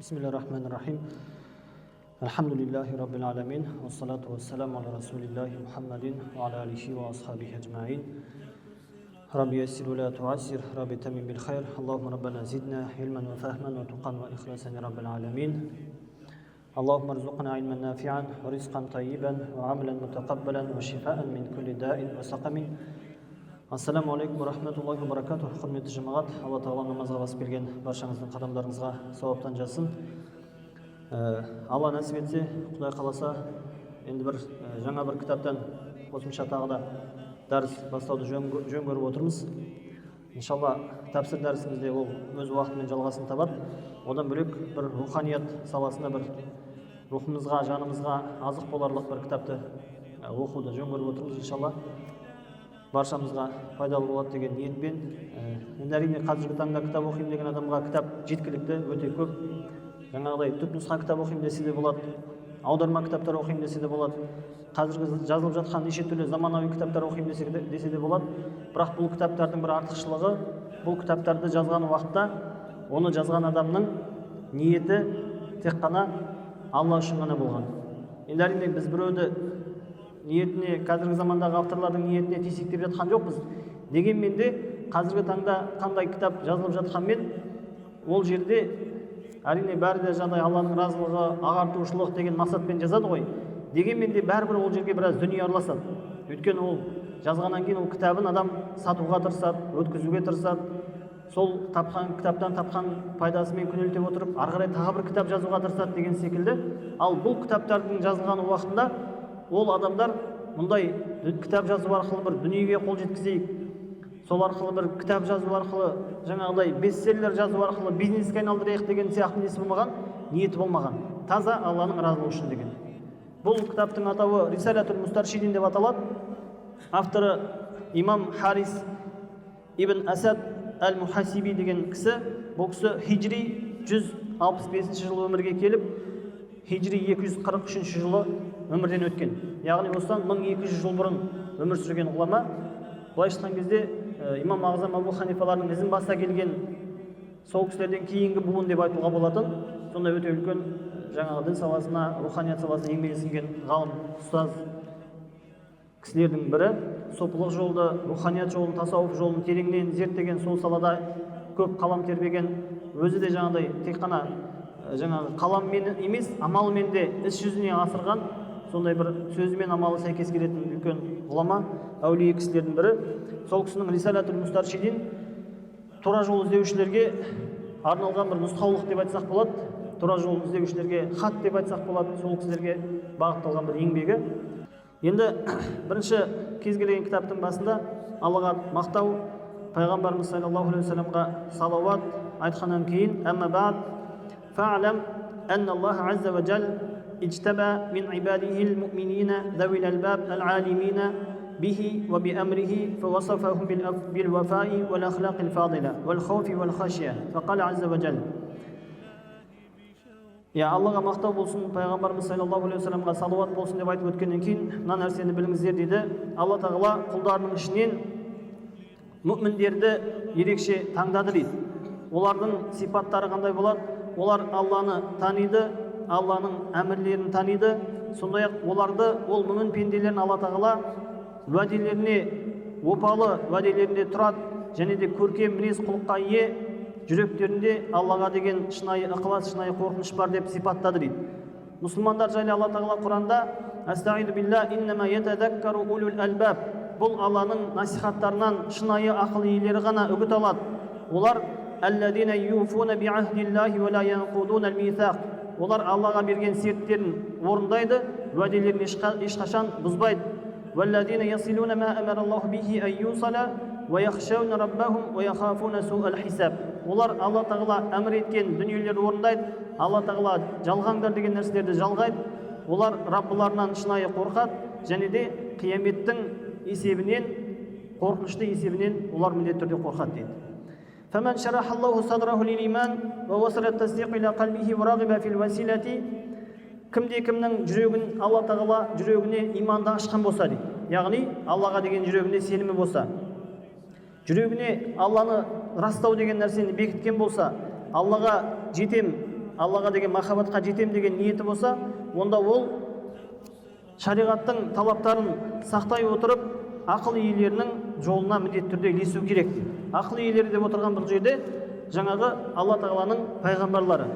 Bismillahirrahmanirrahim. Alhamdulillahi Rabbil alamin. Wassalatu wassalamu ala rasulillahi Muhammadin wa ala alihi wa ashabihi ajma'in. Rabbi yassir wa la tu'assir, Rabbi tamim bil khair. Allahumma rabbana zidna ilman wa fahman wa tuqan wa ikhlasan ya Rabbil alamin. Allahumma arzuqna ilman nafi'an wa rizqan tayyiban wa amalan mutaqabbalan wa shifaan min kulli da'in wa saqamin. Assalamu alaikum wa rahmatullahi wa barakatuh. Hurmetli жамағат, Алла Тағала намазға басып келген баршаңыздың қадамдарыңызға сауаптан жазсын. Алла нәсіп етсе, Құдай қаласа, енді бір жаңа бір кітаптан қосымша тағы да дәріс бастауды жөн көріп отырмыз. Иншалла, тәпсір дәрісімізде ол өз уақытымен жалғасын табады. Одан бөлек бір руханият саласында бір рухымызға, жанымызға азық боларлық бір кітапты оқуды жөн көріп отырмыз. Иншалла, баршамызға пайдалы болады деген ниетпен. Енді әрине қазіргі таңда кітап оқимын деген адамға кітап жеткілікті, өте көп. Жаңағыдай түпнұсқа кітап оқимын десе де болады, аударма кітаптар оқимын десе де болады, қазіргі жазылып жатқан неше түрлі заманауи кітаптар оқимын десе де болады. Бірақ бұл кітаптардың бір артықшылығы, бұл кітаптарды жазған уақытта оны жазған адамның ниеті тек қана Алла үшін ғана болған. Енді әрине біз біреуді ниетіне, қазіргі замандағы авторлардың ниетіне тесектеп жатқан жоқпыз. Дегенмен де қазіргі таңда қандай кітап жазылып жатқанмен, ол жерде әрине бәрі де жаңағыдай Алланың разылығы, ағартушылық деген мақсатпен жазады ғой. Дегенмен де бәрібір ол жерге біраз дүние араласады. Өйткені ол жазғаннан кейін ол кітабын адам сатуға тырысады, өткізуге тырысады. Сол кітаптан тапқан пайдасымен күнелтіп отырып, ары қарай тағы бір кітап жазуға тырысады деген секілді. Ал бұл кітаптардың жазылған уақытында ол адамдар мұндай кітап жазу арқылы бір дүниеге қол жеткізейік, сол арқылы бір кітап жазу арқылы, жаңағыдай бестселлер жазу арқылы бизнеске айналдырайық деген сияқты несі болмаған, ниеті болмаған. Таза Алланың разылығы үшін деген. Бұл кітаптың атауы Рисалатул Мустаршидин деп аталады. Авторы имам Харис ибн Асад әл-Мухасиби деген кісі. Бұл кісі хиджри 165 жылы өмірге келіп, хиджри 243 жылы өмірден өткен. Яғни осыдан 1200 жыл бұрын өмір сүрген ғұлама. Былайша айтқан кезде имам Ағзам Абу Ханифалардың ізін баса келген сол кісілерден кейінгі буын деп айтуға болатын. Сондай өте үлкен жаңағы дін саласына, руханият саласына еңбек сіңген ғалым, ұстаз кісілердің бірі. Сопылық жолды, руханият жолын, тасауф жолын тереңнен зерттеген, сол салада көп қалам тербеген, өзі де жаңағыдай тек қана жаңағы қаламмен емес, амалымен де іс жүзіне асырған, сондай бір сөзімен амалы сәйкес келетін үлкен ғұлама, әулие кісілердің бірі. Сол кісінің Рисалатул Мустаршидин тура жол іздеушілерге арналған бір нұсқаулық деп айтсақ болады, тура жол іздеушілерге хат деп айтсақ болады, сол кісілерге бағытталған бір еңбегі. Енді бірінші кез келген кітаптың басында Аллаға мақтау, пайғамбарымыз саллаллаху алейхи вассаламға салауат айтқаннан кейін, әмма бa'д фa'лам анна Аллах азза ва жал اجتبى من عباده المؤمنين ذوي الألباب العالمين به وبأمره فوصفهم بالوفاء والأخلاق الفاضلة والخوف والخشية فقال عز وجل يا Аллаға мақтау болсын, пайғамбарымыз саллаллаху алейхи вассаламға салауат болсын деп айтып өткеннен кейін, мына нәрсені біліңіздер дейді. Алла Тағала құлдарының ішінен мүминдерді ерекше таңдады дейді. Олардың сипаттары қандай болады? Олар Алланы таниды, Алланың әмірлерін таниды, сондай-ақ оларды, ол мүмін пенделерін Алла Тағала уәделеріне, опалы уәделерінде тұрады, және де көркем мінез құлыққа ие, жүректерінде Аллаға деген шынайы ықылас, шынайы қорқыныш бар деп сипаттады дейді. Мұсылмандар жайлы Алла Тағала Құранда «Астағиду билла иннама ятадаккару улул албаб». Бұл Алланың насихаттарынан шынайы ақыл иелері ғана үгіт алады. Олар «Алладина юфуна би'ахдиллахи ва ла янқудуна ал-мисақ». Олар Аллаға берген серттерін орындайды, уәделерін ешқашан бұзбайды. «Валладина ясилуна ма амараллаху бихи ан юсала ва яхшауна раббахум ва яхафуна су'ал хисаб». Олар Алла Тағала әмір еткен дүниелерді орындайды, Алла Тағала жалғаңдар деген нәрселерді жалғайды. Олар Раббыларынан шынайы қорқады, және де қияметтің есебінен, қорқынышты есебінен олар міндетті түрде қорқады дейді. فمن شرح الله صدره للإيمان ووصل التصديق إلى قلبه ورغب في الوسيلة кімде-кімнің жүрегін Алла Тағала жүрегіне иманды ашқан болса дейді. Яғни Аллаға деген жүрегінде сенімі болса, жүрегіне Алланы растау деген нәрсені бекіткен болса, Аллаға жетем, Аллаға деген махаббатқа жетем деген ниеті болса, онда ол шариғаттың талаптарын сақтай отырып, ақыл иелерінің жолына міндетті түрде ілесу керек. Ақыл иелері деп отырған бұл жерде жаңағы Алла Тағаланың пайғамбарлары.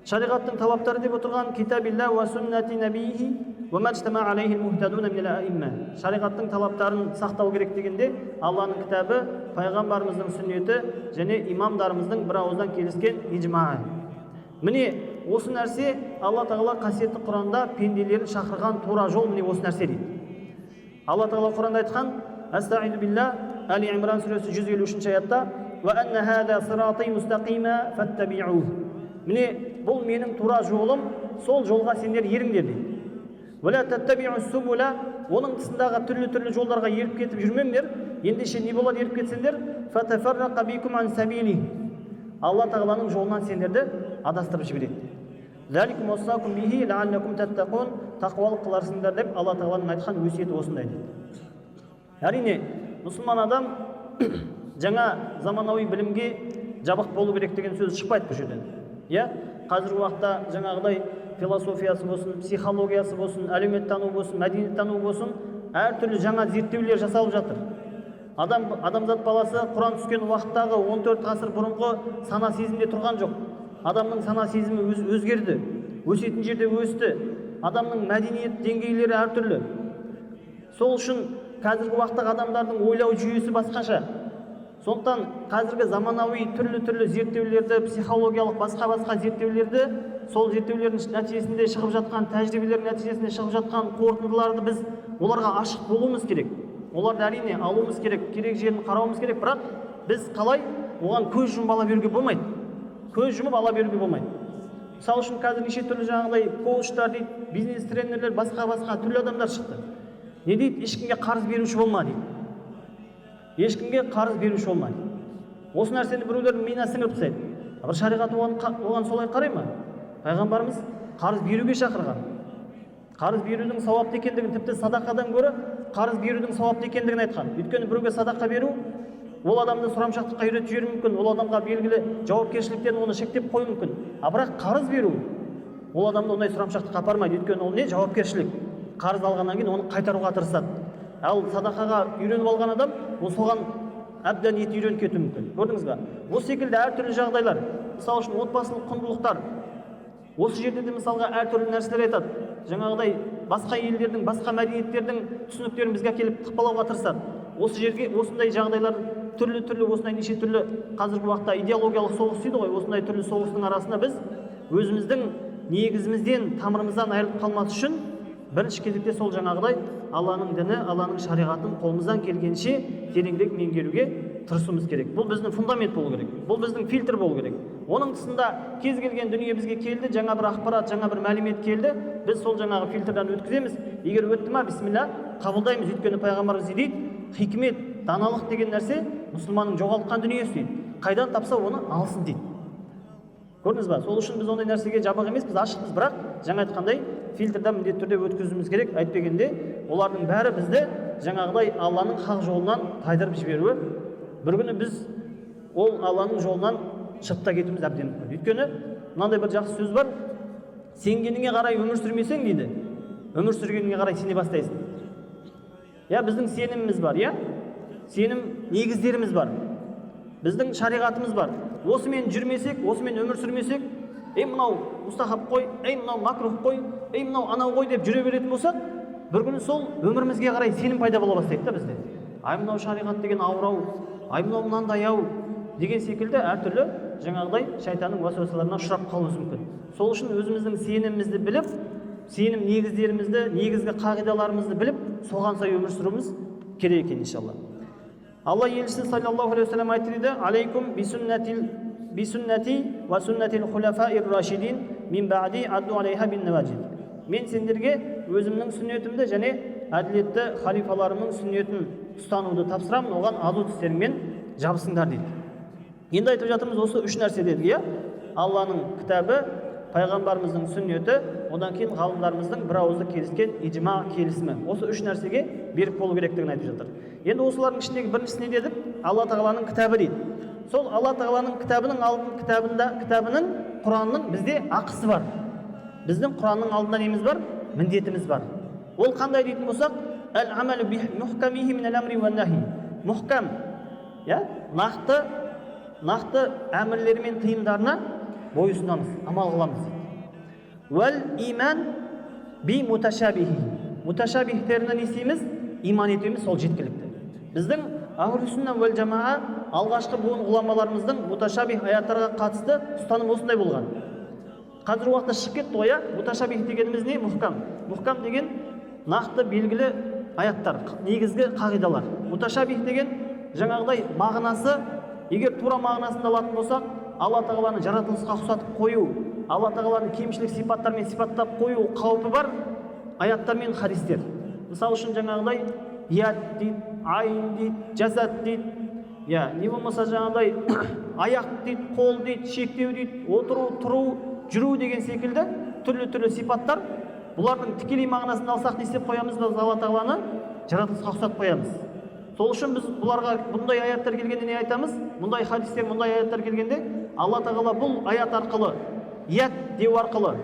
Шариғаттың талаптары деп отырған китабилла ва суннати набийхи ва маджтама алейхи мухтадуна мин ал-аимма. Шариғаттың талаптарын сақтау керек дегенде Алланың кітабы, пайғамбарымыздың сүннеті және имамдарымыздың бір ауыздан келіскен ижмаы. Міне осы нәрсе Алла Тағала қасиетті Құранда пенделерін шақырған тура жол, міне осы нәрсе дейді. Алла Тағала Құранда айтқан: "Астаиду билла", Али Имран сүресі 153 аятта: "Ва анна хада сирати мустақима фаттаби'ух". Міне бұл менің тура жолым, сол жолға сендер еріңдер дейді. "Вала таттаби'у субула", оның тысындағы түрлі жолдарға еріп кетіп жүрмеңдер. Ендеше не болады еріп кетсеңдер? "Фатафаррақа бикум ан сабили". Алла Тағаланың жолынан сендерді адастырып жібереді. "Заликум уссакум бихи лааллакум таттақун", тақуалық қыларсыңдар деп Алла Тағаланың айтқан өсиеті осындай дейді. Әрине, мұсылман адам жаңа заманауи білімге жабық болу керек деген сөз шықпайды бұл жерден. Иә, қазіргі уақытта жаңағыдай философиясы болсын, психологиясы болсын, әлеуметтану болсын, мәдениеттану болсын, әртүрлі жаңа зерттеулер жасалып жатыр. Адамзат баласы Құран түскен уақыттағы 14 ғасыр бұрынғы сана сезімде тұрған жоқ. Адамның сана сезімі өзгерді, өсетін жерде өсті. Адамның мәдениет деңгейлері әртүрлі. Сол үшін қазіргі уақыттағы адамдардың ойлау жүйесі басқаша. Сондықтан қазіргі заманауи түрлі зерттеулерді, психологиялық басқа зерттеулерді, сол зерттеулердің нәтижесінде шығып жатқан, тәжірибелердің нәтижесінде шығып жатқан қорытындыларды біз оларға ашық болуымыз керек. Оларды әрине алуымыз керек, керек жерін қарауымыз керек, бірақ біз қалай оған көз жұмып ала беруге болмайды. Көз жұмып ала беруге болмайды. Мысалы үшін қазір неше түрлі жаңағыдай коучтар дейді, бизнес тренерлер, басқа түрлі адамдар шықты. Не дейді? Ешкімге қарыз беруші болма дейді. Ешкімге қарыз беруші болма. Осы нәрсені біреулер миына сіңіріп тастайды. Бір шариғат оған солай қарай ма? Пайғамбарымыз қарыз беруге шақырған. Қарыз берудің сауапты екендігін, тіпті садақадан гөрі қарыз берудің сауапты екендігін айтқан. Өйткені біреуге садақа беру ол адамды сұрамшақтыққа үйретіп жіберуі мүмкін, ол адамға белгілі жауапкершіліктен оны шектеп қою мүмкін. Бірақ қарыз беру ол адамды ондай сұрамшақтыққа апармайды. Өйткені ол не? Жауапкершілік. Қарыз алғаннан кейін оны қайтаруға тырысады. Ал садақаға үйреніп алған адам ол соған әбден еті үйреніп кетуі мүмкін. Көрдіңіз бе? Осы секілді әртүрлі жағдайлар. Мысалы үшін отбасылық құндылықтар. Осы жерде де мысалға әртүрлі нәрселер айтады. Жаңағыдай басқа елдердің, басқа мәдениеттердің түсініктерін бізге келіп тықпалауға тырысады. Осы жерге осындай жағдайлар түрлі осындай неше түрлі қазіргі уақытта идеологиялық соғыс дейді ғой. Осындай түрлі соғыстың арасында біз өзіміздің негізімізден, тамырымыздан айырылып қалмас үшін бірінші кезекте сол жаңағыдай Алланың діні, Алланың шариғатын қолымыздан келгенше тереңірек меңгеруге тырысуымыз керек. Бұл біздің фундамент болу керек. Бұл біздің фильтр болу керек. Оның тұсында кез келген дүние бізге келді, жаңа бір ақпарат, жаңа бір мәлімет келді, біз сол жаңағы фильтрдан өткіземіз. Егер өтті ма, бисмилля, қабылдаймыз. Өйткені пайғамбарымыз дейді, хикмет, даналық деген нәрсе мұсылманның жоғалтқан дүниесі дейді. Қайдан тапса оны алсын дейді. Көрдіңіз ба? Сол үшін біз ондай нәрсеге жабық емес, біз ашықпыз, бірақ жаңа айтқандай фильтрдан міндетті түрде өткізуіміз керек. Әйтпегенде олардың бәрі бізді жаңағыдай Алланың хақ жолынан тайдырып жіберуі, бір күні біз ол Алланың жолынан шығып та кетуіміз әбден мүмкін. Өйткені мынандай бір жақсы сөз бар: сенгеніңе қарай өмір сүрмесең дейді, өмір сүргеніңе қарай сене бастайсың. Я, біздің сеніміміз бар, я? Сенім негіздеріміз бар. Біздің шариғатымыз бар. Осымен жүрмесек, осымен өмір сүрмесек, мынау мұстахаб қой, мынау макрух қой, мынау анау қой деп жүре беретін болсақ, бір күні сол өмірімізге қарай сенім пайда бола бастайды да бізде. Мынау шариғат деген ауырау, мынау мынандай ау деген секілді әртүрлі жаңағыдай шайтанның уәсуасаларына ұшырап қалуымыз мүмкін. Сол үшін өзіміздің сенімімізді біліп, сенім негіздерімізді, негізгі қағидаларымызды біліп, соған сай өмір сүруіміз керек екен иншалла. Алла елшісі саллаллаху алейхи вассалам айтты: "Алейкум бисуннати ва суннатил хулафаир рашидин мин ба'ди адду алейха бин наваджид." Мен сендерге өзімнің сүннетімді және әділетті халифаларымның сүннетін ұстануды тапсырамын, оған азу тістеріңмен жабысыңдар дейді. Енді айтып жатырмыз осы үш нәрсе дедік, иә? Алланың кітабы, пайғамбарымыздың сүннеті, одан кейін ғалымдарымыздың бір ауызды келіскен ижма келісімі. Осы үш нәрсеге берік болу керектігін айтып жатыр. Енді осылардың ішіндегі біріншісі не дедік? Алла Тағаланың кітабы дейді. Сол Алла Тағаланың кітабының Құранның бізде ақысы бар. Біздің Құранның алдында неміз бар? Міндетіміз бар. Ол қандай дейтін болсақ, әл-амалу бихмухкамихи минал амри уан нахи. Мухкам, нақты әмірлері мен тыйымдарына бойұсынамыз, амал қыламыз. Уәл иман би муташабихи. Муташабихтеріне не істейміз? Иман етеміз, сол жеткілікті. Біздің Ахлус-сунна уәл жамаа алғашқы буын ғұламаларымыздың муташабих аяттарға қатысты ұстаным осындай болған. Қазір уақытта шығып кетті ғой, муташабих дегеніміз не? Мухкам. Мухкам деген нақты белгілі аяттар, негізгі қағидалар. Муташабих деген жаңағыдай мағынасы, егер тура мағынасын алатын болсақ, Алла тағаланы жаратылысқа ұқсатып қою, Алла тағаланы кемшілік сипаттармен сипаттап қою қаупі бар аяттар мен хадистер. Мысалы үшін жаңағыдай яд дейді, айын дейді, жасат дейді, не болмаса жаңағыдай аяқ дейді, қол дейді, шектеу дейді, отыру, тұру, жүру деген секілді түрлі сипаттар. Бұлардың тікелей мағынасын алсақ не істеп қоямыз? Біз Алла тағаланы жаратылысқа ұқсатып қоямыз. Сол үшін біз бұларға бұндай аяттар келгенде не айтамыз? Бұндай хадистер, бұндай аяттар келгенде Алла тағала бұл аят арқылы, яд деу арқылы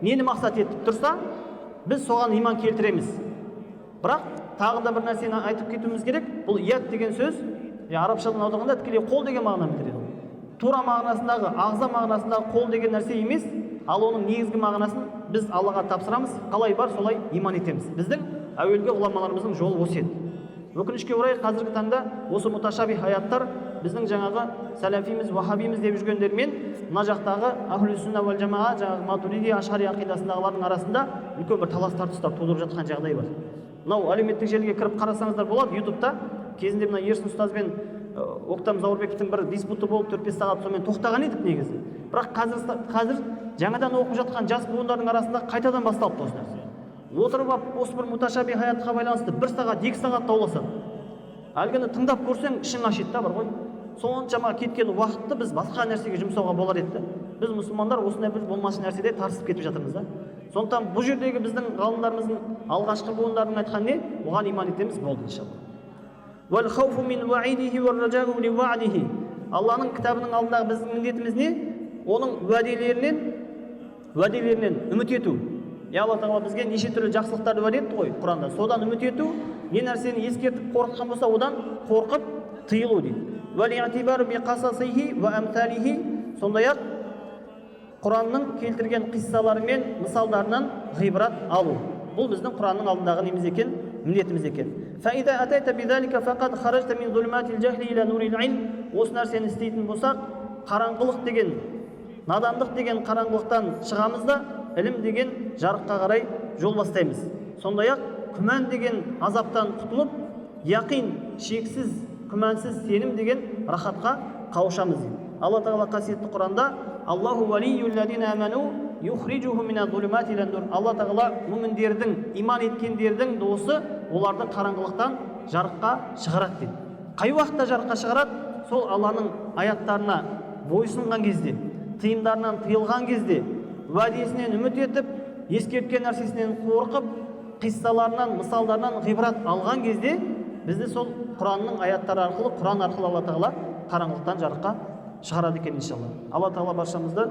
нені мақсат етіп тұрса, біз соған иман келтіреміз. Бірақ тағы да бір нәрсені айтып кетуіміз керек. Бұл яд деген сөз арабшадан аударғанда тікелей қол деген мағынаны білдіреді. Тура мағынасындағы, ағза мағынасындағы қол деген нәрсе емес, ал оның негізгі мағынасын біз Аллаға тапсырамыз. Қалай бар, солай иман етеміз. Біздің әуелгі ғұламаларымыздың жолы осы еді. Өкінішке орай қазіргі таңда осы муташабих аяттар біздің жаңағы сәләфиміз, вахабиміз деп жүргендермен мына жақтағы Ахлус-сунна уәл жамаа, жаңағы матуриди, ашари ақидасындағылардың арасында үлкен бір талас тартыстар тудырып жатқан жағдай бар. Мынау әлеуметтік желіге кіріп қарасаңыздар болады, ютубта кезінде мына Ерсін ұстазбен Оқтам Заурбековтың бір диспуты болып 4-5 сағат сонымен тоқтаған едік негізі. Бірақ қазір жаңадан оқып жатқан жас буындардың арасында қайтадан басталыпты осы нәрсе. Отырып алып осы бір муташабих аятқа байланысты 1 сағат, 2 сағат дауласады. Әлгіні тыңдап көрсең ішің ашиды да, бар ғой. Соншама кеткен уақытты біз басқа нәрсеге жұмсауға болар еді. Біз мұсылмандар осындай бір болмашы нәрседе тарсып кетіп жатырмыз да. Сондықтан бұл жердегі біздің ғалымдарымыздың алғашқы буындарының айтқан не? Оған иман етеміз, болды иншалла. Вал хауфу мин ваидихи вар раджау ли ваадихи. Алланың кітабының алдындағы біздің міндетіміз не? Оның уәделерінен үміт ету. Алла тағала бізге неше түрлі жақсылықтарды уәде етті ғой Құранда. Содан үміт ету, не нәрсені ескертіп қорқытқан болса, одан қорқып тыйылу дейді. Вал иътибару би қасасихи ва амталихи. Сондай-ақ Құранның келтірген қиссалары мен мысалдарынан ғибрат алу. Бұл біздің Құранның алдындағы неміз екен, міндетіміз екен. Фаида атайта бидалика фақат харажта мин зулуматил жахли иля нурил илм. Осы нәрсені істейтін болсақ, қараңғылық деген, надандық деген қараңғылықтан шығамыз да, ілім деген жарыққа қарай жол бастаймыз. Сондай-ақ күмән деген азаптан құтылып, яқин, шексіз, күмәнсіз сенім деген рахатқа қауышамыз. Алла тағала қасиетті Құранда Аллаху валиюлладина аману юхриджуху мина зулумати иля нур. Алла тағала мүміндердің, иман еткендердің досы, оларды қараңғылықтан жарыққа шығарады дейді. Қай уақытта жарыққа шығарады? Сол Алланың аяттарына бойсынған кезде, тыйымдарынан тыйылған кезде, уәдесінен үміт етіп, ескерткен нәрсесінен қорқып, қиссаларынан, мысалдарынан ғибрат алған кезде, бізді сол Құранның аяттары арқылы, Құран арқылы Алла тағала қараңғылықтан жарыққа шығарады екен иншалла. Алла тағала баршамызды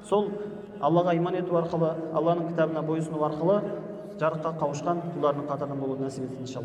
сол Аллаға иман ету арқылы, Алланың кітабына бойұсыну арқылы жарыққа қауышқан құлдарының қатарынан болуды нәсіп етсін иншалла.